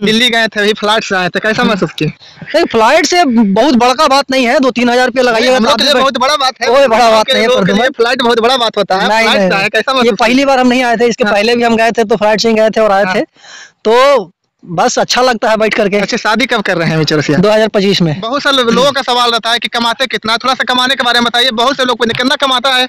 दिल्ली गए थे, अभी फ्लाइट से आए थे, कैसा महसूस किए? फ्लाइट से बहुत बड़का बात नहीं है, 2-3 हजार रुपया लगाइएगा बहुत बड़ा बात है, कोई बड़ा बात नहीं है। फ्लाइट बहुत बड़ा बात होता है। नहीं, कैसा ये पहली बार हम नहीं आए थे, इसके पहले भी हम गए थे तो फ्लाइट से गए थे और आए थे, तो बस अच्छा लगता है बैठ करके। अच्छा, शादी कब कर रहे हैं चौरसिया? 2025 में। बहुत सारे लोगों का सवाल रहता है कि कमाते कितना, थोड़ा सा कमाने के बारे में बताइए। बहुत से लोग कितना कमाता है?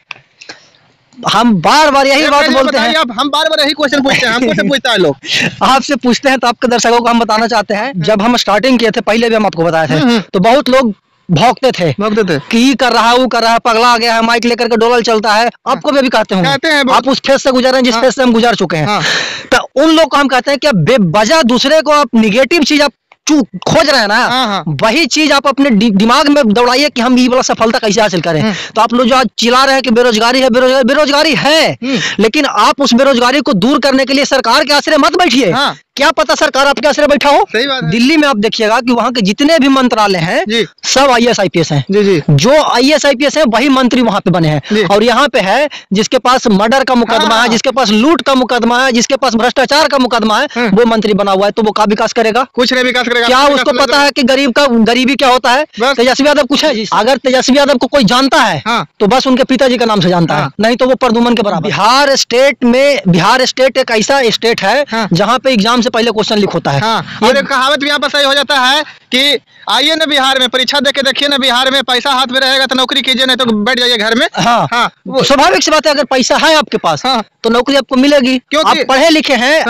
हम बार बार यही बात बोलते हैं। हम बार बार यही क्वेश्चन पूछते हैं, हमको से पूछता है लोग। आपसे पूछते हैं तो आपके दर्शकों को हम बताना चाहते हैं, जब हम स्टार्टिंग किए थे, पहले भी हम आपको बताए थे, तो बहुत लोग भौंकते थे कि ये कर रहा है, वो कर रहा है, पगला आ गया है, माइक लेकर के डोलल चलता है। आपको भी कहते होंगे, आप उस फेज से गुजर रहे हैं जिस फेज से हम गुजर चुके हैं। तो उन लोग को हम कहते हैं कि बेवजह दूसरे को आप निगेटिव चीज आप खोज रहे हैं ना, वही चीज आप अपने दिमाग में दौड़ाइए कि हम ये वाला सफलता कैसे हासिल करें। तो आप लोग जो आज चिल्ला रहे हैं कि बेरोजगारी है, बेरोजगारी है, लेकिन आप उस बेरोजगारी को दूर करने के लिए सरकार के आश्रय मत बैठिए। क्या पता सरकार आपके आश्रय बैठा हो। सही बात है। दिल्ली में आप देखिएगा कि वहाँ के जितने भी मंत्रालय हैं सब IAS IPS हैं। जो IAS IPS हैं वही मंत्री वहाँ पे बने हैं। और यहाँ पे है जिसके पास मर्डर का मुकदमा है, जिसके पास लूट का मुकदमा है, जिसके पास भ्रष्टाचार का मुकदमा है, वो मंत्री बना हुआ है। तो वो क्या विकास करेगा? कुछ नहीं विकास करेगा। क्या उसको पता है कि गरीबी क्या होता है? तेजस्वी यादव कुछ है? अगर तेजस्वी यादव को कोई जानता है तो बस उनके पिताजी का नाम से जानता है, नहीं तो वो प्रदुमन के बराबर। बिहार स्टेट एक ऐसा स्टेट है जहाँ पे एग्जाम से पहले क्वेश्चन लीक होता है। और एक कहावत भी यहाँ पर सही हो जाता है कि आइए ना बिहार में, परीक्षा देके देखिए ना बिहार में, पैसा हाथ में रहेगा तो नौकरी कीजिए, नहीं तो बैठ जाइए घर में। स्वाभाविक सी बात है, अगर पैसा है आपके पास तो नौकरी आपको मिलेगी। आप पढ़े लिखे हैं,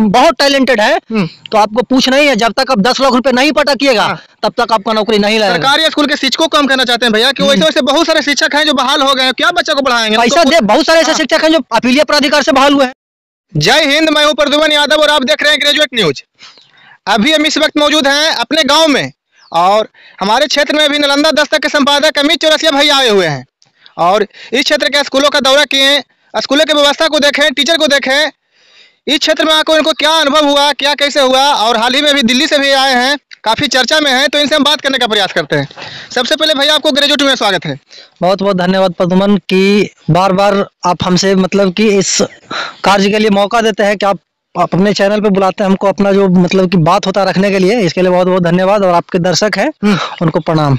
बहुत टैलेंटेड है, तो आपको पूछ नहीं है। जब तक आप 10 लाख रुपए नहीं पटाकिएगा तब तक आपका नौकरी नहीं लगेगा। सरकारी स्कूल के शिक्षकों को हम कहना चाहते हैं भैया कि वैसे वैसे बहुत सारे शिक्षक हैं जो बहाल हो गए, क्या बच्चों को पढ़ाएंगे? पैसा दे, बहुत सारे ऐसे शिक्षक हैं जो अपीलीय प्राधिकार से बहाल हुए हैं। जय हिंद, मैं हूं प्रदुमन यादव और आप देख रहे हैं ग्रेजुएट न्यूज। अभी हम इस वक्त मौजूद हैं अपने गांव में, और हमारे क्षेत्र में भी नालंदा दस्तक के संपादक अमित चौरसिया भैया आए हुए हैं और इस क्षेत्र के स्कूलों का दौरा किए, स्कूलों की व्यवस्था को देखें, टीचर को देखें, इस क्षेत्र में आकर इनको क्या अनुभव हुआ, क्या कैसे हुआ। और हाल ही में भी दिल्ली से भी आए हैं, काफी चर्चा में है, तो इनसे हम बात करने का प्रयास करते हैं। सबसे पहले भैया आपको ग्रेजुएट में स्वागत है। बहुत बहुत धन्यवाद प्रदुमन की बार बार आप हमसे मतलब कि इस कार्य के लिए मौका देते हैं कि आप अपने चैनल पे बुलाते हैं हमको, अपना जो मतलब कि बात होता है रखने के लिए। इसके लिए बहुत बहुत धन्यवाद, और आपके दर्शक हैं उनको प्रणाम।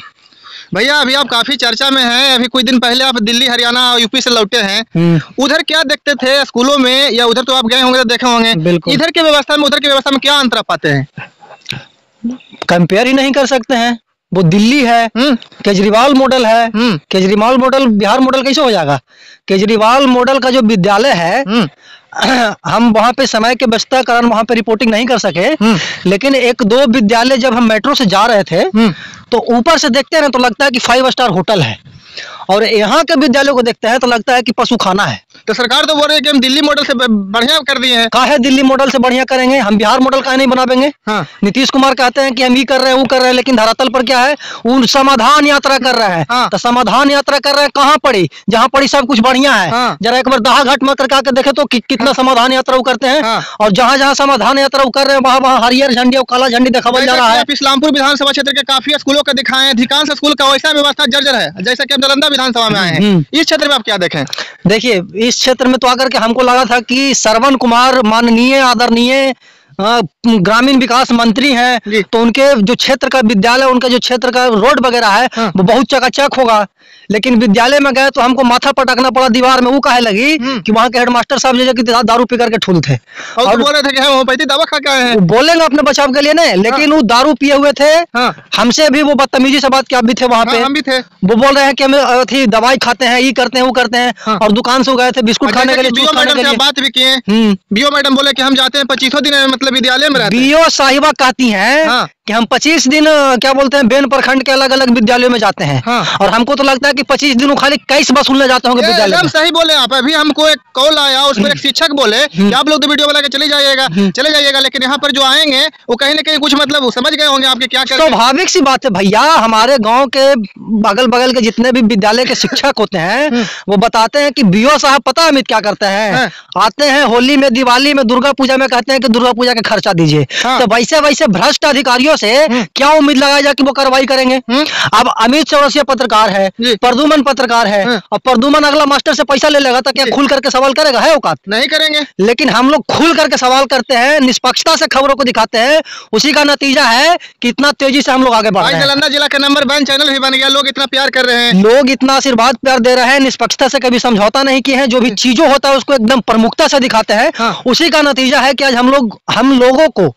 भैया अभी आप काफी चर्चा में हैं, अभी कुछ दिन पहले आप दिल्ली, हरियाणा और यूपी से लौटे हैं। उधर क्या देखते थे स्कूलों में, या उधर तो आप गए होंगे तो देखे होंगे, इधर की व्यवस्था में उधर की व्यवस्था में क्या अंतर पाते हैं? कंपेयर ही नहीं कर सकते हैं। वो दिल्ली है, केजरीवाल मॉडल है, केजरीवाल मॉडल बिहार मॉडल कैसे हो जाएगा? केजरीवाल मॉडल का जो विद्यालय है, हम वहाँ पे समय के व्यस्तता कारण वहाँ पे रिपोर्टिंग नहीं कर सके, लेकिन 1-2 विद्यालय जब हम मेट्रो से जा रहे थे तो ऊपर से देखते हैं ना तो लगता है कि 5 स्टार होटल है, और यहाँ के विद्यालयों को देखते हैं तो लगता है कि पशु खाना है। तो सरकार तो बोल रही है कि हम दिल्ली मॉडल से बढ़िया कर दिए हैं। काहे दिल्ली मॉडल से बढ़िया करेंगे, हम बिहार मॉडल काहे नहीं बनावेंगे? नीतीश कुमार कहते हैं कि हम ये कर रहे हैं, वो कर रहे हैं, लेकिन धरातल पर क्या है? वो समाधान यात्रा कर रहे हैं। तो समाधान यात्रा कर रहे हैं, कहाँ पड़ी? जहाँ पड़ी सब कुछ बढ़िया है। जरा एक बार दाह घाट मत करके आके देखे तो कितना समाधान यात्रा वो करते हैं, और जहाँ जहाँ समाधान यात्रा वो कर रहे हैं वहाँ वहाँ हरियर झंडी और काला झंडी दिखावा जा रहा है। इस्लामपुर विधानसभा क्षेत्र के काफी स्कूलों का दिखाएं, अधिकांश स्कूल का वैसा व्यवस्था जर्जर है, जैसा कि नालंदा विधानसभा में आए हैं। इस क्षेत्र में आप क्या देखें? देखिए, इस क्षेत्र में तो आकर के हमको लगा था कि श्रवण कुमार माननीय आदरणीय ग्रामीण विकास मंत्री हैं, तो उनके जो क्षेत्र का विद्यालय, उनका जो क्षेत्र का रोड वगैरह है वो बहुत चकाचक होगा। लेकिन विद्यालय में गए तो हमको माथा पटकना पड़ा दीवार में। वो कहे लगी कि वहाँ के हेडमास्टर साहब जो कि दारू पी करके ठूल थे, और बोल रहे थे कि होम्योपैथी दवा खा के आए हैं। बोलेंगे अपने बचाव के लिए नहीं, लेकिन वो दारू पिए हुए थे। हमसे भी वो बदतमीजी से बात किया, आप भी थे वहाँ पे? हम भी थे। वो बोल रहे हैं कि हम दवाई खाते हैं, ये करते हैं, वो करते हैं, और दुकान से गए थे बिस्कुट खाने के लिए, बात भी किए। बीओ मैडम बोले कि हम जाते हैं 25 दिन मतलब विद्यालय में रहते हैं। बीओ साहिबा कहती हैं कि हम 25 दिन क्या बोलते हैं बेन प्रखंड के अलग अलग विद्यालयों में जाते हैं। और हमको तो लगता है कि 25 दिन खाली कैश वसूलने जाते होंगे विद्यालय में। सही बोले आप। अभी हमको एक कॉल आया, उसमें एक शिक्षक बोले कि आप लोग तो वीडियो बना के चले जाइएगा, लेकिन यहाँ पर जो आएंगे वो कहीं ना कहीं कुछ मतलब वो समझ गए होंगे आपके क्या कर। स्वाभाविक सी बात है भैया, हमारे गाँव के अगल बगल के जितने भी विद्यालय के शिक्षक होते हैं वो बताते हैं कि बीओ साहब पता है अमित क्या करते हैं? आते हैं होली में, दिवाली में, दुर्गा पूजा में, कहते हैं कि दुर्गा पूजा का खर्चा दीजिए। तो वैसे वैसे भ्रष्ट अधिकारियों से क्या उम्मीद लगाया जाए कि वो कार्रवाई करेंगे? अब अमित चौरसिया पत्रकार है, प्रदुमन पत्रकार है और प्रदुमन अगला मास्टर से पैसा ले लेगा तो क्या खुल करके सवाल करेगा? है औकात? नहीं करेंगे। लेकिन हम लोग खुल करके सवाल करते हैं, निष्पक्षता से खबरों को दिखाते हैं, उसी का नतीजा है कि इतना तेजी से हम लोग आगे बढ़ रहे हैं। नालंदा जिला का नंबर 1 चैनल भी बन गया, लोग इतना प्यार कर रहे हैं, लोग इतना आशीर्वाद प्यार दे रहे हैं, निष्पक्षता से कभी समझौता नहीं किए हैं, जो भी चीजों होता है उसको एकदम प्रमुखता से दिखाते हैं। उसी का नतीजा है कि आज हम लोगों को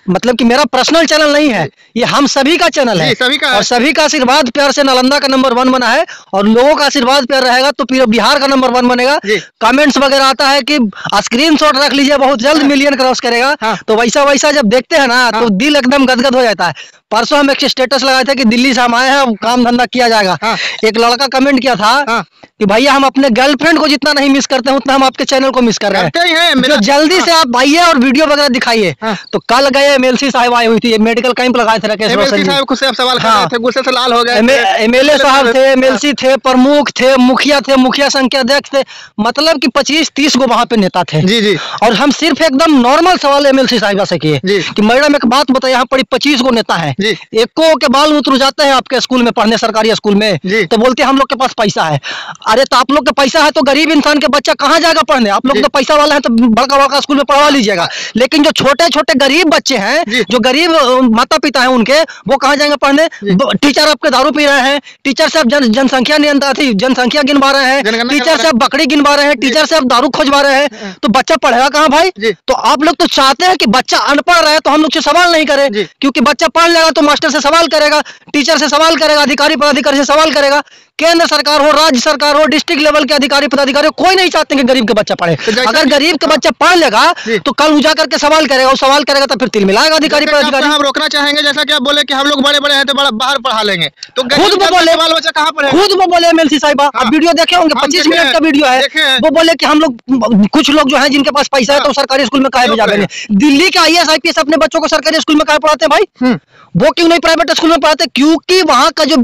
मतलब कि मेरा पर्सनल चैनल नहीं है, ये हम सभी का चैनल है, सभी का, और सभी का आशीर्वाद प्यार से नालंदा का नंबर 1 बना है, और लोगों का आशीर्वाद प्यार रहेगा तो फिर बिहार का नंबर 1 बनेगा। कमेंट्स वगैरह आता है कि स्क्रीनशॉट रख लीजिए, बहुत जल्द मिलियन क्रॉस करेगा, तो वैसा जब देखते हैं ना तो दिल एकदम गदगद हो जाता है। परसों हम एक स्टेटस लगाए थे कि दिल्ली से हम आए हैं, काम धंधा किया जाएगा। एक लड़का कमेंट किया था कि भैया हम अपने गर्लफ्रेंड को जितना नहीं मिस करते हैं उतना हम आपके चैनल को मिस कर रहे हैं, तो जल्दी से आप आइए और वीडियो वगैरह दिखाइए। तो कल गए एमएलसी साहब आई हुई थी, मेडिकल कैंप लगाए थे राकेश रोशन जी, सवाल कर रहे थे, गुस्से से लाल हो गए। एमएलए साहब थे, एमएलसी थे, प्रमुख थे, मुखिया थे, मुखिया संघ के अध्यक्ष थे, मतलब कि 25-30 को वहां पे नेता थे। जी। और हम सिर्फ एकदम नॉर्मल सवाल एमएलसी साहिबा से किए कि मैडम एक बात बताइए, यहाँ पर 25 को नेता है, एको के बाल उतर जाते हैं आपके स्कूल में पढ़ने, सरकारी स्कूल में, तो बोलते हैं हम लोग के पास पैसा है। अरे तो आप लोग के पैसा है तो गरीब इंसान के बच्चा कहाँ जाएगा पढ़ने? आप लोग तो पैसा वाला है तो बड़का बड़का स्कूल में पढ़वा लीजिएगा, लेकिन जो छोटे छोटे गरीब बच्चे हैं, जो गरीब माता पिता हैं उनके, वो कहाँ जाएंगे पढ़ने? टीचर आपके दारू पी रहे हैं, टीचर से आप जनसंख्या जनसंख्या गिनवा रहे हैं, टीचर से आप बकरी गिनवा रहे हैं, टीचर से आप दारू खोजवा रहे हैं, तो बच्चा पढ़ेगा कहाँ भाई? तो आप लोग तो चाहते हैं कि बच्चा अनपढ़ रहे तो हम लोग से सवाल नहीं करें, क्योंकि बच्चा पढ़ लेगा तो मास्टर से सवाल करेगा, टीचर से सवाल करेगा, अधिकारी पदाधिकारी से सवाल करेगा। केंद्र सरकार हो, राज्य सरकार हो, डिस्ट्रिक्ट लेवल के अधिकारी पदाधिकारी, कोई नहीं चाहते कि गरीब के बच्चा पढ़े। अगर गरीब का बच्चा पढ़ लेगा तो कल वो जाकर के सवाल करेगा, वो सवाल करेगा तो फिर तिल मिलाएगा अधिकारी पदाधिकारी। हम रोकना चाहेंगे, जैसा कि आप बोले कि हम लोग बड़े हैं तो बाहर पढ़ा लेंगे, तो खुद वो बोले, बाल बच्चा कहाँ पढ़ेगा? खुद वो बोले एमएलसी साहिबा, आप वीडियो देखे होंगे, 25 मिनट का वीडियो है, वो बोले कि हम लोग कुछ लोग जो है जिनके पास पैसा है तो सरकारी स्कूल में काहे भेजा देंगे? दिल्ली के IAS IPS अपने बच्चों को सरकारी स्कूल में काहे पढ़ाते हैं भाई? वो क्यों नहीं प्राइवेट स्कूल में पढ़ाते? क्योंकि वहाँ का जो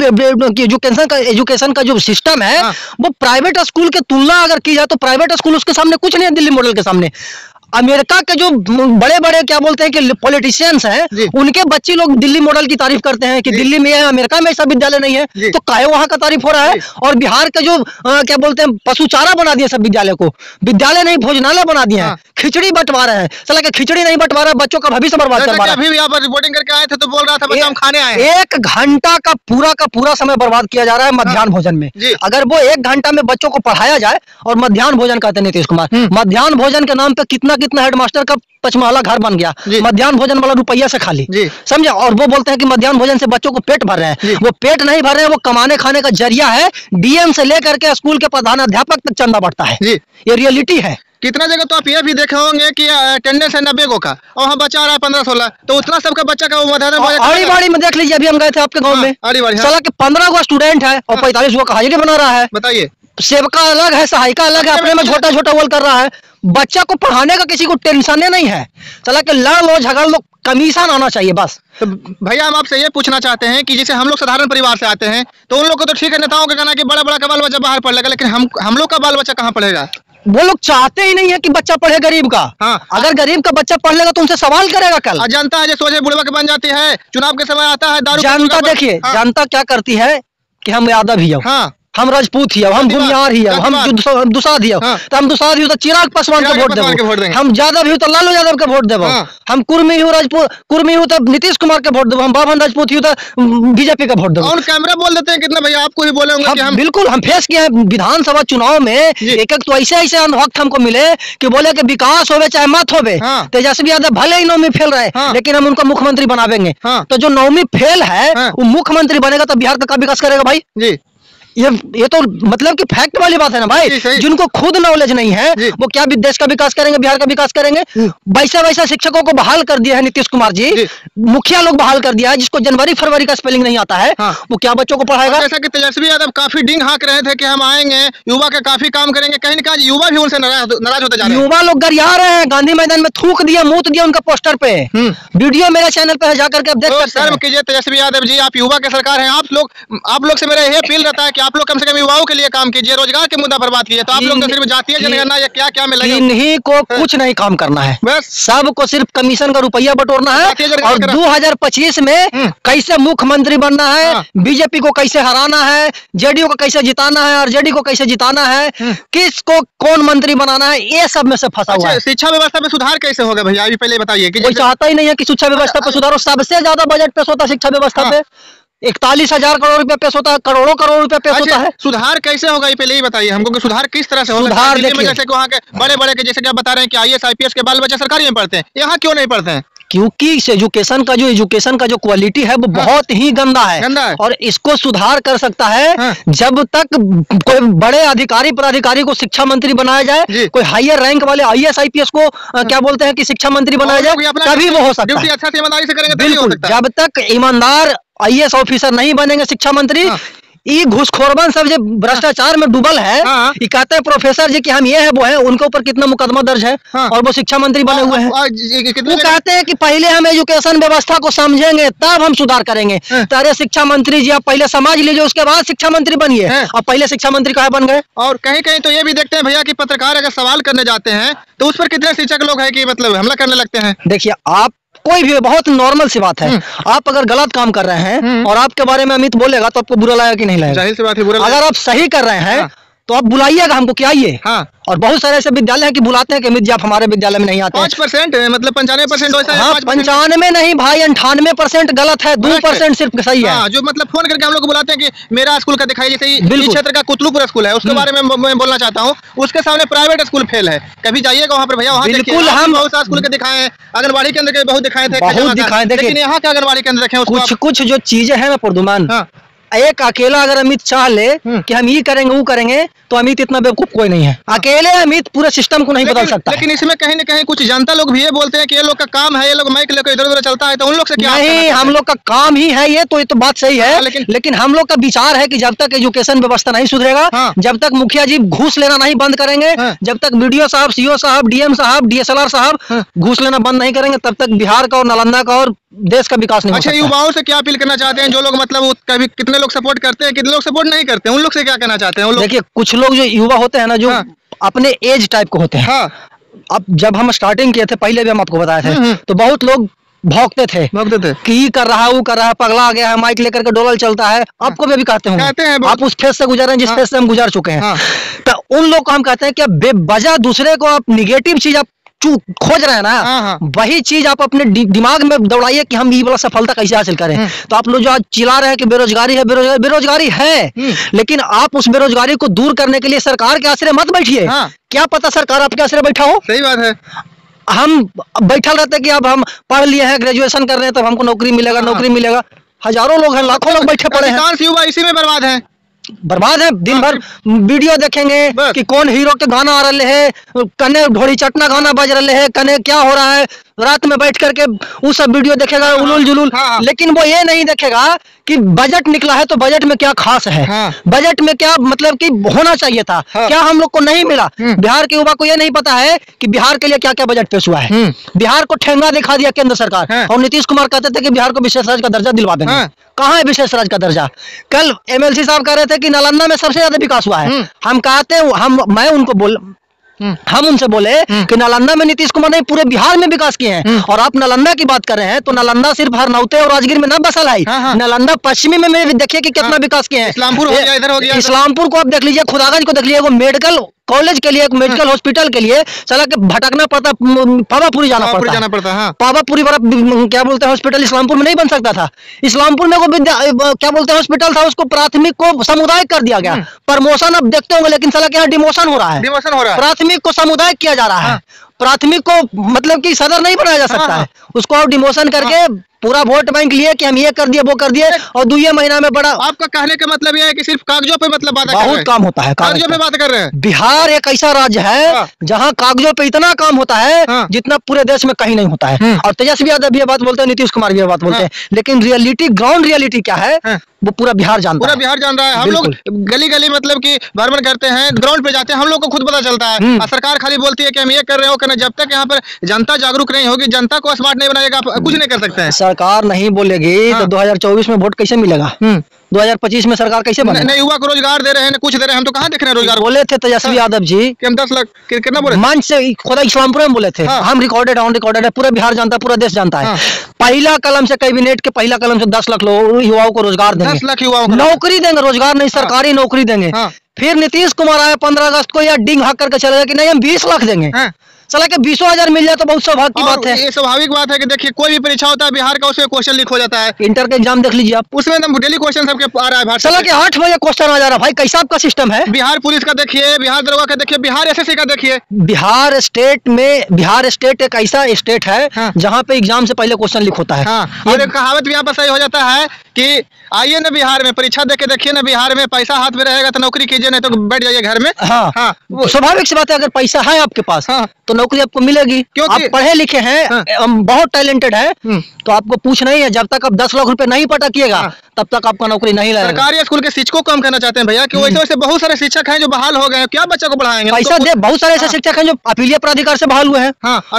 एजुकेशन का जो सिस्टम है वो प्राइवेट स्कूल के तुलना अगर की जाए तो प्राइवेट स्कूल उसके सामने कुछ नहीं है, दिल्ली मॉडल के सामने। अमेरिका के जो बड़े बड़े क्या बोलते हैं कि पॉलिटिशियंस हैं, उनके बच्चे लोग दिल्ली मॉडल की तारीफ करते हैं कि दिल्ली में है, अमेरिका में ऐसा विद्यालय नहीं है, तो काहे वहां का तारीफ हो रहा है? और बिहार के जो क्या बोलते हैं पशुचारा बना दिए सब विद्यालय को, विद्यालय नहीं भोजनालय बना दिए हैं, खिचड़ी बंटवा रहे हैं। साला के खिचड़ी नहीं बंटवा रहा, बच्चों का भविष्य बर्बाद करवा रहा है। अभी यहाँ पर रिपोर्टिंग करके आए थे तो बोल रहा था बच्चा हम खाने आए हैं। 1 घंटा का पूरा समय बर्बाद किया जा रहा है मध्याह्न भोजन में। अगर वो 1 घंटा में बच्चों को पढ़ाया जाए, और मध्याह्न भोजन कहते हैं नीतीश कुमार, मध्याह्न भोजन के नाम पे कितना हेडमास्टर का 5 महला घर बन गया मध्याह्न भोजन वाला रुपया से खाली, समझे? और वो बोलते हैं कि मध्याह्न भोजन से बच्चों को पेट भर रहे हैं, वो पेट नहीं भर रहे हैं, वो कमाने खाने का जरिया है। डीएम से लेकर के स्कूल के प्रधानाध्यापक तक चंदा बढ़ता है, ये रियलिटी है। कितना जगह तो आप ये भी देखे होंगे कि अटेंडेंस है 90 को का और वहाँ बच्चा आ रहा है 15-16, तो उतना सबका बच्चा का आड़ी में देख लीजिए, अभी हम गए थे आपके गाँव में, साला के 15 को स्टूडेंट है और 45 को हाजिरी बना रहा है। बताइए, सेवका अलग है, सहायिका अलग है, अपने में छोटा छोटा बोल कर रहा है। बच्चा को पढ़ाने का किसी को टेंशन नहीं है, चला के लड़ लो झगड़ लो, कमीशन आना चाहिए बस। तो भैया हम आपसे ये पूछना चाहते हैं कि जैसे हम लोग साधारण परिवार से आते हैं तो उन लोग को तो ठीक है, नेताओं का कहना कि बड़ा का बाल बच्चा बाहर पढ़ लेगा, लेकिन हम लोग का बाल बच्चा कहाँ पढ़ेगा? वो लोग चाहते ही नहीं है कि बच्चा पढ़े गरीब का। अगर गरीब का बच्चा पढ़ लेगा तो उनसे सवाल करेगा कल। जनता है जो सोचे बुढ़वा के बन जाती है, चुनाव के समय आता है दारू। जनता देखिए, जनता क्या करती है कि हम यादव ही हम राजपूत ही हम भूमियार ही हम दुसाध ही तो हम दुसाध ही तो चिराग पासवान को वोट देंगे, हम यादव ही तो लालू यादव के वोट देबो, हम कुर्मी हूँ राजपूत कुर्मी हूँ तो नीतीश कुमार के वोट देबो, हम बाभन राजपूत हूँ तो बीजेपी का वोट देबो। और कैमरा बोल देते हैं कितना भैया आपको ही बोले होंगे कि हम बिल्कुल हम फेस किए हैं विधानसभा चुनाव में। एक तो ऐसे अनुभक्त हमको मिले कि बोले कि विकास होवे चाहे मत होवे, तेजस्वी यादव भले ही 9वीं फेल रहे लेकिन हम उनको मुख्यमंत्री बनावेंगे। तो जो 9वीं फेल है वो मुख्यमंत्री बनेगा तो बिहार का विकास करेगा भाई। जी ये तो मतलब कि फैक्ट वाली बात है ना भाई। जिनको खुद नॉलेज नहीं है वो क्या देश का विकास करेंगे, बिहार का विकास करेंगे? वैसा शिक्षकों को बहाल कर दिया है नीतीश कुमार जी, मुखिया लोग बहाल कर दिया है। जिसको जनवरी फरवरी का स्पेलिंग नहीं आता है वो क्या बच्चों को पढ़ाएगा? जैसा कि तेजस्वी यादव काफी डिंग हाँक रहे थे कि हम आएंगे, युवा के काफी काम करेंगे, कहीं ना कहीं युवा भी उनसे नाराज होते जा रहे हैं। युवा लोग गरिया रहे हैं, गांधी मैदान में थूक दिया, मूत दिया उनका पोस्टर पे। वीडियो मेरे चैनल पे जाकर के आप देख सकते हैं। कीजिए तेजस्वी यादव जी, आप युवा के सरकार है, आप लोग से मेरा यह अपील रहता है कि आप लोग कम से कम युवाओं के लिए काम कीजिए, रोजगार के मुद्दा पर बात कीजिए। तो आप लोग तो सिर्फ जातीय जनगणना या क्या क्या में लगे। इन्हीं को कुछ नहीं काम करना है, बस सबको सिर्फ कमीशन का रुपया बटोरना है। और 2025 में कैसे मुख्यमंत्री बनना है, बीजेपी को कैसे हराना है, जेडीयू को कैसे जिताना है, आरजेडी को कैसे जिताना है, किसको कौन मंत्री बनाना है, ये सब में से फंसा हुआ है। शिक्षा व्यवस्था में सुधार कैसे होगा भैया, अभी पहले बताइए। कोई चाहता ही नहीं है कि शिक्षा व्यवस्था पे सुधार हो। सबसे ज्यादा बजट पेश होता है शिक्षा व्यवस्था पे, 41,000 करोड़ रुपया पेश होता है, करोड़ों करोड़ रुपया पेश होता है। सुधार कैसे होगा ये पहले ही बताइए हमको कि सुधार किस तरह से होगा। सुधार देखिए, जैसे कि वहाँ के बड़े बड़े के जैसे कि आप बता रहे हैं कि IAS IPS के बाल बच्चे सरकारी में पढ़ते हैं, यहाँ क्यों नहीं पढ़ते हैं? क्योंकि इस एजुकेशन का जो क्वालिटी है वो बहुत ही गंदा है। और इसको सुधार कर सकता है जब तक कोई बड़े अधिकारी पदाधिकारी को शिक्षा मंत्री बनाया जाए, कोई हायर रैंक वाले IAS IPS को क्या बोलते हैं कि शिक्षा मंत्री बनाया जाए, तभी वो हो सकता है। अच्छा से ईमानदारी से करेंगे बिल्कुल, जब तक ईमानदार IAS ऑफिसर नहीं बनेंगे शिक्षा मंत्री, ये घूसखोरबन सब जो भ्रष्टाचार में डूबल है, ये कहते हैं प्रोफेसर जी कि हम ये है वो है, उनके ऊपर कितना मुकदमा दर्ज है और वो शिक्षा मंत्री बने हुए हैं। वो कहते हैं कि पहले हम एजुकेशन व्यवस्था को समझेंगे तब हम सुधार करेंगे। तो अरे शिक्षा मंत्री जी आप पहले समझ लीजिए, उसके बाद शिक्षा मंत्री बनिए। अब पहले शिक्षा मंत्री कहाँ बन गए? और कहीं कहीं तो ये भी देखते हैं भैया कि पत्रकार अगर सवाल करने जाते हैं तो उस पर कितने शिक्षक लोग हैं कि मतलब हमला करने लगते हैं। देखिए, आप कोई भी बहुत नॉर्मल सी बात है, आप अगर गलत काम कर रहे हैं और आपके बारे में अमित बोलेगा तो आपको बुरा लगेगा कि नहीं लगेगा? जाहिर सी बात है, बुरा। अगर आप सही कर रहे हैं तो आप बुलाइएगा हमको, क्या आइए। और बहुत सारे ऐसे विद्यालय हैं कि बुलाते हैं कि अमित जी आप हमारे विद्यालय में नहीं आते। 5% मतलब 95% वैसा है। 95 नहीं भाई, 98% गलत है, 2% सिर्फ सही है। जो मतलब फोन करके हम लोग को बुलाते हैं कि मेरा स्कूल का दिखाइए, जैसे इस क्षेत्र का कुतलुपुर स्कूल है, उसके बारे में मैं बोलना चाहता हूँ। उसके सामने प्राइवेट स्कूल फेल है, कभी जाइएगा वहाँ पर भैया, वहाँ बिल्कुल हम बहुत सारे स्कूल के दिखाए हैं, आंगनबाड़ी केंद्र के बहुत दिखाए थे, बहुत दिखाए, लेकिन यहाँ के आंगनबाड़ी केंद्र देखे कुछ जो चीजें हैं ना प्रदुमान, एक अकेला अगर अमित चाह ले कि हम ये करेंगे वो करेंगे, तो अमित इतना बेवकूफ कोई नहीं है। अकेले अमित पूरे सिस्टम को नहीं बदल सकता। लेकिन इसमें कहीं न कहीं कुछ जनता लोग भी ये बोलते हैं कि ये लोग का काम है, ये लोग माइक लेकर इधर उधर चलता है, तो उन लोग से क्या? नहीं, हम लोग का काम ही है ये, तो ये तो बात सही है। लेकिन हम लोग का विचार है कि जब तक एजुकेशन व्यवस्था नहीं सुधरेगा, जब तक मुखिया जी घूस लेना नहीं बंद करेंगे, जब तक BDO साहब, CO साहब, DM साहब, DSLR साहब घूस लेना बंद नहीं करेंगे, तब तक बिहार का और नालंदा का और देश का विकास नहीं हो सकता। अच्छा, युवाओं से क्या अपील करना चाहते हैं? जो लोग मतलब कभी कितने लोग सपोर्ट करते हैं, कितने लोग सपोर्ट नहीं करते हैं, उन लोग से क्या कहना चाहते हैं? देखिए, कुछ लोग जो युवा होते हैं ना, जो अपने एज टाइप को होते हैं। अब जब हम स्टार्टिंग किए थे, पहले भी हम आपको बताए थे, तो बहुत लोग भौंकते थे कि ये कर रहा है वो कर रहा है, पगला आ गया है, माइक लेकर के डोलल चलता है। आपको भी कहते होंगे, आप उस फेज से गुजर रहे हैं जिस फेज से हम गुजर चुके हैं। तो उन लोग को हम कहते हैं कि बेवजह दूसरे को आप निगेटिव चीज आप खोज रहे हैं ना, वही चीज आप अपने दिमाग में दौड़ाइए कि हम ये वाला सफलता कैसे हासिल करें। तो आप लोग जो आज चिल्ला रहे हैं कि बेरोजगारी है, बेरोजगारी है, लेकिन आप उस बेरोजगारी को दूर करने के लिए सरकार के आश्रय मत बैठिए। क्या पता सरकार आपके आश्रय बैठा हो। सही बात है, हम बैठल रहते कि अब हम पढ़ लिए हैं, ग्रेजुएशन कर रहे हैं, तब हमको नौकरी मिलेगा, नौकरी मिलेगा। हजारों लोग हैं, लाखों लोग बैठे पड़े हैं। युवा इसी में बर्बाद है, बर्बाद है। दिन भर वीडियो देखेंगे कि कौन हीरो के गाना आ रहे है, कने ढोड़ी चटना गाना बज रहे है, कने क्या हो रहा है, रात में बैठ करके वो सब वीडियो देखेगा, उलूल जुलूल। लेकिन वो ये नहीं देखेगा कि बजट निकला है तो बजट में क्या खास है, बजट में क्या मतलब कि होना चाहिए था, क्या हम लोग को नहीं मिला। बिहार के युवा को ये नहीं पता है कि बिहार के लिए क्या क्या बजट पेश हुआ है। बिहार को ठेंगा दिखा दिया केंद्र सरकार, और नीतीश कुमार कहते थे कि बिहार को विशेष राज्य का दर्जा दिलवा देंगे। कहाँ है विशेष राज्य का दर्जा? कल MLC साहब कह रहे थे कि नालंदा में सबसे ज्यादा विकास हुआ है। हम कहते हैं, हम उनसे बोले कि नालंदा में नीतीश कुमार ने पूरे बिहार में विकास किए हैं, और आप नालंदा की बात कर रहे हैं, तो नालंदा सिर्फ हरनौते और राजगीर में न बसल है। नालंदा पश्चिमी में भी देखिए कि कितना विकास किए हैं। इस्लामपुर हो गया, इधर हो गया, इस्लामपुर को आप देख लीजिए, खुदागंज को देख लीजिए, वो मेडिकल कॉलेज के लिए, मेडिकल हॉस्पिटल के लिए चला के भटकना पड़ता, पावापुरी जाना पड़ता। पावापुरी वाला क्या बोलते हैं हॉस्पिटल इस्लामपुर में नहीं बन सकता था। इस्लामपुर में वो क्या बोलते हैं हॉस्पिटल था, उसको प्राथमिक को सामुदायिक कर दिया गया। प्रमोशन अब देखते होंगे, लेकिन चला के यहाँ डिमोशन हो रहा है। प्राथमिक को सामुदायिक किया जा रहा है। प्राथमिक को मतलब कि सदर नहीं बनाया जा सकता है, उसको आप डिमोशन करके पूरा वोट बैंक लिए कि हम ये कर दिए वो कर दिए, और 2 महीना में बड़ा। आपका कहने का मतलब ये है कि सिर्फ कागजों पे मतलब बात बहुत काम होता है, कागजों पे बात कर रहे हैं। बिहार एक ऐसा राज्य है जहाँ कागजों पे इतना काम होता है जितना पूरे देश में कहीं नहीं होता है। और तेजस्वी यादव भी ये बात बोलते हैं, नीतीश कुमार भी ये बात बोलते हैं, लेकिन रियलिटी, ग्राउंड रियलिटी क्या है वो पूरा बिहार जानता है। पूरा बिहार जान रहा है। हम लोग गली गली मतलब कि भ्रमण करते हैं, ग्राउंड पे जाते हैं, हम लोग को खुद पता चलता है। सरकार खाली बोलती है कि हम ये कर रहे हो करना, जब तक यहाँ पर जनता जागरूक नहीं होगी, जनता को स्मार्ट नहीं बनाएगा, कुछ नहीं कर सकते हैं। सरकार नहीं बोलेगी तो 2024 में वोट कैसे मिलेगा? 2025 में सरकार कैसे बने? नहीं, युवा को रोजगार दे रहे हैं, कुछ दे रहे हैं, हम तो कहाँ देख रहे हैं रोजगार। बोले थे तेजस्वी यादव जी कि हम 10 लाख कितना बोले मंच से खुदा इस्लामपुर में बोले थे। हम रिकॉर्डेड ऑन रिकॉर्डेड है, पूरा बिहार जानता है, पूरा देश जानता है। पहला कलम से कैबिनेट के पहला कलम से 10 लाख युवाओं को रोजगार देंगे, 10 लाख युवाओं को नौकरी देंगे, रोजगार नहीं सरकारी नौकरी देंगे। फिर नीतीश कुमार आया 15 अगस्त को, या डिंग हक करके चले गए कि नहीं हम 20 लाख देंगे। चला के 20,000 मिल जाए तो बहुत सौभाग्य की बात है। ये स्वाभाविक बात है कि देखिए कोई भी परीक्षा होता है बिहार का, उसमें क्वेश्चन लीक हो जाता है। इंटर का एग्जाम देख लीजिए आप, उसमें तो डेली क्वेश्चन सबके आ रहा है। चला के 8 बजे क्वेश्चन आ जा रहा है। भाई कैसा आपका सिस्टम है? बिहार पुलिस का देखिए, बिहार दरोगा का देखिए, बिहार एसएससी का देखिए। बिहार स्टेट एक ऐसा स्टेट है जहाँ पे एग्जाम से पहले क्वेश्चन लीक होता है। और एक कहावत भी यहाँ पर सही हो जाता है कि आइए ना बिहार में परीक्षा देके देखिए ना, बिहार में पैसा हाथ में रहेगा तो नौकरी कीजिए, नहीं तो बैठ जाइए घर में। स्वाभाविक सी बात है, अगर पैसा है आपके पास तो नौकरी आपको मिलेगी। आप पढ़े लिखे हैं, बहुत टैलेंटेड है, तो आपको पूछ नहीं है। जब तक आप 10 लाख रुपए नहीं पटाकिएगा तब तक आपका नौकरी नहीं लगेगा। सरकारी स्कूल के शिक्षकों को हम कहना चाहते हैं भैया कि वैसे वैसे बहुत सारे शिक्षक हैं जो बहाल हो गए हैं, क्या बच्चों को पढ़ाएंगे? पैसा दे, बहुत सारे ऐसे शिक्षक हैं जो अपीलीय प्राधिकार से बहाल हुए हैं।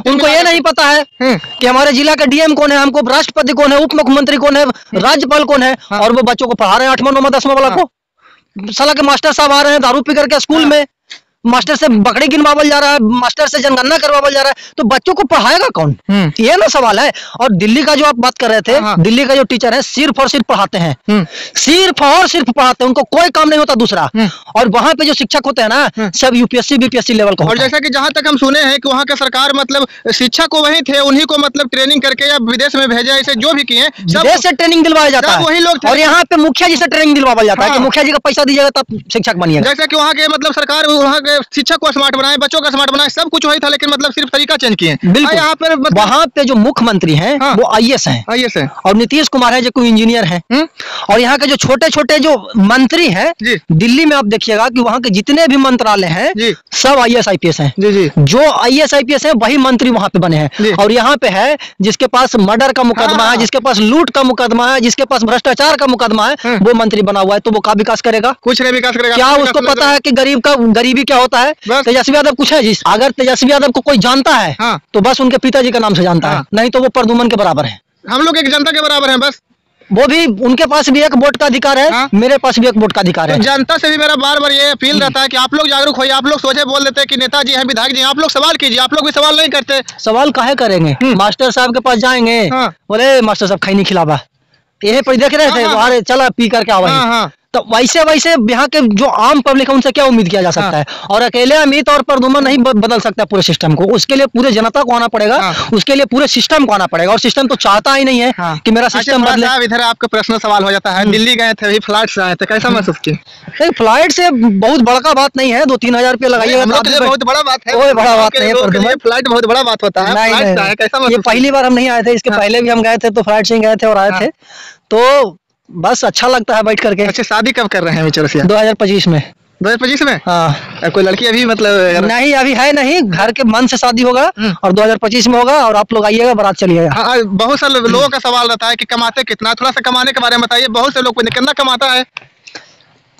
उनको ये नहीं पता है कि हमारे जिला का डीएम कौन है, हमको राष्ट्रपति कौन है, उप मुख्यमंत्री कौन है, राज्यपाल कौन है, और वो बच्चों को पढ़ा रहे हैं 8वां 9वां 10वां वाला को। साला के मास्टर साहब आ रहे हैं दारू पी करके स्कूल में, मास्टर से बकरी गिनवावल जा रहा है, मास्टर से जनगणना करवावल जा रहा है, तो बच्चों को पढ़ाएगा कौन? ये ना सवाल है। और दिल्ली का जो आप बात कर रहे थे, दिल्ली का जो टीचर है सिर्फ और सिर्फ पढ़ाते हैं, सिर्फ और सिर्फ पढ़ाते हैं, उनको कोई काम नहीं होता दूसरा। और वहाँ पे जो शिक्षक होते हैं ना, सब यूपीएससी बीपीएससी लेवल का। और जैसा कि जहाँ तक हम सुने हैं कि वहाँ का सरकार मतलब शिक्षक को वही थे, उन्हीं को मतलब ट्रेनिंग करके या विदेश में भेजा, ऐसे जो भी किए विदेश से ट्रेनिंग दिलवाया जाता है, वही लोग। और यहाँ पे मुखिया जी से ट्रेनिंग दिलवाया जाता है कि मुखिया जी का पैसा दीजिएगा तब शिक्षक बनिएगा। जैसा कि वहाँ के मतलब सरकार वहाँ के शिक्षक को स्मार्ट बनाए, बच्चों का स्मार्ट बनाए, सब कुछ वही था, लेकिन मतलब सिर्फ तरीका चेंज किए। बिल्कुल। यहाँ पर वहाँ पे जो मुख्यमंत्री हैं वो आईएएस हैं, और नीतीश कुमार है जो कोई इंजीनियर है। और यहाँ के जो छोटे छोटे जो मंत्री हैं दिल्ली में, आप देखिएगा कि वहाँ के जितने भी मंत्रालय हैं सब आईएएस आईपीएस हैं। जो आईएएस आईपीएस है वही मंत्री वहाँ पे बने हैं। और यहाँ पे है जिसके पास मर्डर का मुकदमा है, जिसके पास लूट का मुकदमा है, जिसके पास भ्रष्टाचार का मुकदमा है, वो मंत्री बना हुआ है, तो वो क्या विकास करेगा? कुछ नहीं विकास करेगा। क्या उसको पता है कि गरीबी क्या होता है? तेजस्वी यादव कुछ है जी? अगर तेजस्वी यादव को कोई जानता है तो बस उनके पिताजी का नाम से जानता है, नहीं तो वो प्रदुमन के बराबर है। हम लोग एक जनता के बराबर हैं बस। वो भी, उनके पास भी एक वोट का अधिकार है, मेरे पास भी एक वोट का अधिकार है। जनता से भी मेरा बार बार ये अपील रहता है कि आप लोग जागरूक होइए। आप लोग सोचे बोल देते हैं कि नेताजी हैं, विधायक जी हैं, आप लोग सवाल कीजिए। आप लोग भी सवाल नहीं करते। सवाल काहे करेंगे? मास्टर साहब के पास जाएंगे, बोले मास्टर साहब खैनी खिलावा, यही पर देख रहे थे, अरे चला पी करके आवा। तो वैसे वैसे यहाँ के जो आम पब्लिक है उनसे क्या उम्मीद किया जा सकता है? और अकेले अमित और प्रदुमन नहीं बदल सकता पूरे सिस्टम को, उसके लिए पूरे जनता को आना पड़ेगा, उसके लिए पूरे सिस्टम को आना पड़ेगा। और सिस्टम तो चाहता ही नहीं है कि मेरा सिस्टम बदले। इधर आपका प्रश्न सवाल हो जाता है, दिल्ली गए थे, फ्लाइट से आए थे, कैसा महसूस किए? फ्लाइट से बहुत बड़का बात नहीं है, 2-3 हजार रुपया लगाइएगा, बहुत बड़ा बात है। कोई बड़ा बात नहीं है, फ्लाइट बहुत बड़ा बात होता है। ये पहली बार हम नहीं आए थे, इसके पहले भी हम गए थे तो फ्लाइट से गए थे और आए थे, तो बस अच्छा लगता है बैठ करके। अच्छा, शादी कब कर रहे हैं 2025 में? 2025 में? हाँ। कोई लड़की अभी मतलब नहीं, अभी है नहीं, घर के मन से शादी होगा और 2025 में होगा, और आप लोग आइएगा, बारात चलिएगा। बहुत सारे लोगों का सवाल रहता है कि कमाते कितना, थोड़ा सा कमाने के बारे में बताइए। बहुत से लोग कितना कमाता है?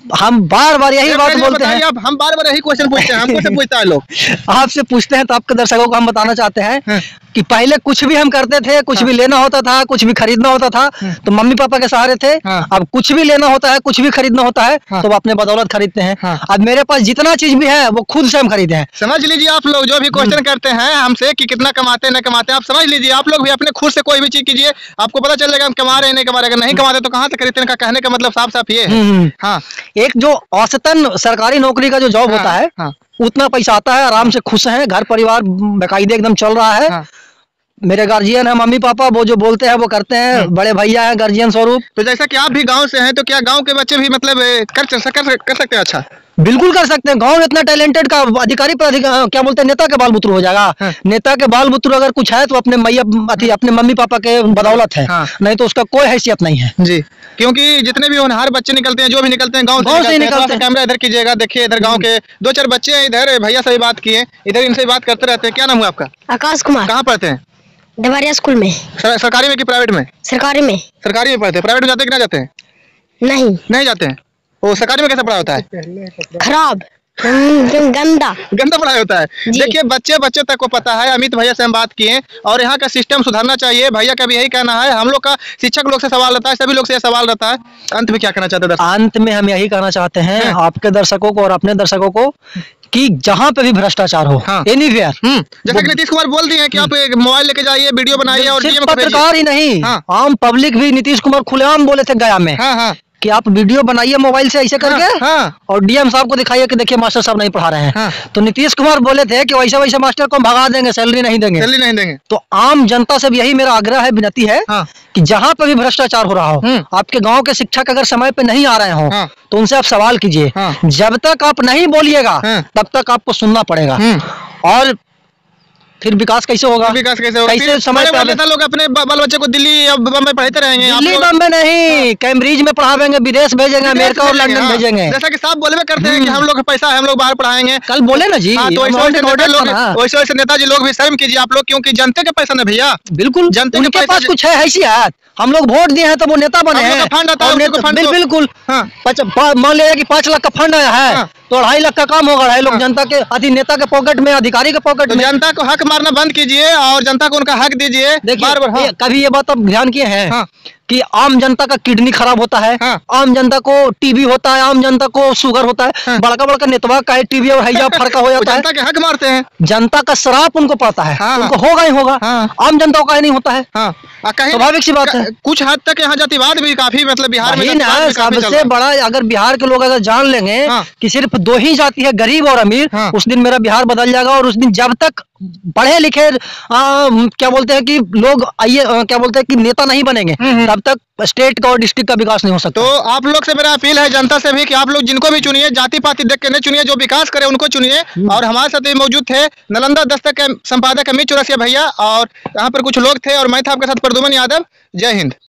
हम बार बार यही बात बोलते हैं। हम बार बार यही क्वेश्चन पूछते हैं, हमको से पूछता है लोग। आपसे पूछते हैं तो आपके दर्शकों को हम बताना चाहते हैं कि पहले कुछ भी हम करते थे, कुछ भी लेना होता था, कुछ भी खरीदना होता था तो मम्मी पापा के सहारे थे। अब कुछ भी लेना होता है, कुछ भी खरीदना होता है तो वो अपने बदौलत खरीदते हैं। अब मेरे पास जितना चीज भी है वो खुद से हम खरीदे हैं। समझ लीजिए आप लोग जो भी क्वेश्चन करते हैं हमसे कि कितना कमाते न कमाते, आप समझ लीजिए आप लोग भी अपने खुद से कोई भी चीज कीजिए, आपको पता चलेगा हम कमा रहे नहीं कमा रहे। नहीं कमाते तो कहाँ से खरीदते हैं? कहने का मतलब साफ साफ ये है। हाँ, एक जो औसतन सरकारी नौकरी का जो जॉब होता है उतना पैसा आता है, आराम से खुश हैं, घर परिवार बेकायदे एकदम चल रहा है। मेरे गार्जियन है मम्मी पापा, वो जो बोलते हैं वो करते हैं, बड़े भैया है गार्जियन स्वरूप। तो जैसा कि आप भी गांव से हैं तो क्या गांव के बच्चे भी मतलब कर सकते हैं? अच्छा, बिल्कुल कर सकते हैं। गांव में इतना टैलेंटेड का अधिकारी पर क्या बोलते हैं, नेता के बाल बुतरू हो जाएगा। नेता के बाल बुतरू अगर कुछ है तो अपने अपने मम्मी पापा के बदौलत है, नहीं तो उसका कोई हैसियत नहीं है जी। क्योंकि जितने भी होनहार बच्चे निकलते हैं, जो भी निकलते हैं गांव से निकलते हैं। कैमरा इधर कीजिएगा, देखिए इधर गांव के 2-4 बच्चे हैं, इधर भैया से बात किए, इधर इनसे बात करते रहते हैं। क्या नाम हुआ आपका? आकाश कुमार। कहाँ पढ़ते हैं? देवरिया स्कूल में। सरकारी में कि प्राइवेट में? सरकारी में। सरकारी में पढ़ते हैं। प्राइवेट में जाते हैं कि नहीं जाते हैं? नहीं जाते हैं। वो सरकारी में कैसे पढ़ा होता है? खराब। गंदा गंदा पढ़ाई होता है। देखिए बच्चे तक को पता है। अमित भैया से हम बात किए और यहाँ का सिस्टम सुधारना चाहिए। भैया का भी यही कहना है। हम लोग का शिक्षक लोग से सवाल रहता है, सभी लोग से सवाल रहता है। अंत में क्या कहना चाहते हैं? अंत में हम यही कहना चाहते हैं आपके दर्शकों को और अपने दर्शकों को कि जहाँ पे भी भ्रष्टाचार हो, एनीवेयर, जैसा कि नीतीश कुमार बोल दिए हैं कि आप मोबाइल लेके जाइए, वीडियो बनाइए और सिर्फ पत्रकार ही नहीं, आम पब्लिक भी नीतीश कुमार खुलेआम बोले थे गया में कि आप वीडियो बनाइए मोबाइल से ऐसे करके और डीएम साहब को दिखाइए कि देखिए मास्टर साहब नहीं पढ़ा रहे हैं। तो नीतीश कुमार बोले थे कि वैसे वैसे मास्टर को हम भगा देंगे, सैलरी नहीं देंगे। तो आम जनता से भी यही मेरा आग्रह है, विनती है कि जहाँ पे भी भ्रष्टाचार हो रहा हो, आपके गांव के शिक्षक अगर समय पे नहीं आ रहे हो तो उनसे आप सवाल कीजिए। जब तक आप नहीं बोलिएगा तब तक आपको सुनना पड़ेगा। और फिर विकास कैसे होगा? कैसे समय पे लोग अपने बाल बच्चे को दिल्ली या बम्बई पढ़ाते रहेंगे? दिल्ली बम्बई नहीं, कैम्ब्रिज में पढ़ावेंगे, विदेश भेजेंगे, अमेरिका और लंदन भेजेंगे। जैसा कि साहब बोले करते हैं कि हम लोग पैसा है, हम लोग बाहर पढ़ाएंगे। कल बोले ना जी, तो वैसे नेताजी लोग भी शर्म कीजिए आप लोग, क्योंकि जनता के पैसा ना भैया। बिल्कुल, जनता के पास कुछ है हैसियत। हम लोग वोट दिए हैं तो वो नेता बने हैं। बिल्कुल, मान लिया कि 5 लाख का फंड आया है तो 2.5 लाख का काम होगा। लोग जनता के नेता के पॉकेट में, अधिकारी के पॉकेट में। जनता को हक मारना बंद कीजिए और जनता को उनका हक दीजिए। देखिए कभी ये बात आप ध्यान किए हैं कि आम जनता का किडनी खराब होता है, आम जनता को टीबी होता है, आम जनता को शुगर होता है, बड़का नेतवा का है टीबी और हैजा फर्क हो जाता है। जनता के हक मारते हैं, जनता का श्राप उनको पड़ता है, उनको होगा ही होगा। आम जनता को नहीं होता है, स्वाभाविक सी बात है। कुछ हद तक यहाँ जातिवाद भी काफी, मतलब बिहार में सबसे बड़ा, अगर बिहार के लोग अगर जान लेंगे कि सिर्फ 2 ही जाति है, गरीब और अमीर, उस दिन मेरा बिहार बदल जाएगा। और उस दिन जब तक पढ़े लिखे क्या बोलते हैं कि लोग क्या बोलते हैं कि नेता नहीं बनेंगे, तब तक स्टेट का और डिस्ट्रिक्ट का विकास नहीं हो सकता। तो आप लोग से मेरा अपील है, जनता से भी, कि आप लोग जिनको भी चुनिए, जाति पाति देख के नहीं चुनिए, जो विकास करे उनको चुनिए। और हमारे साथ भी मौजूद थे नालंदा दस्तक के संपादक अमित चौरसिया भैया, और यहाँ पर कुछ लोग थे, और मैं था आपके साथ प्रद्युमन यादव। जय हिंद।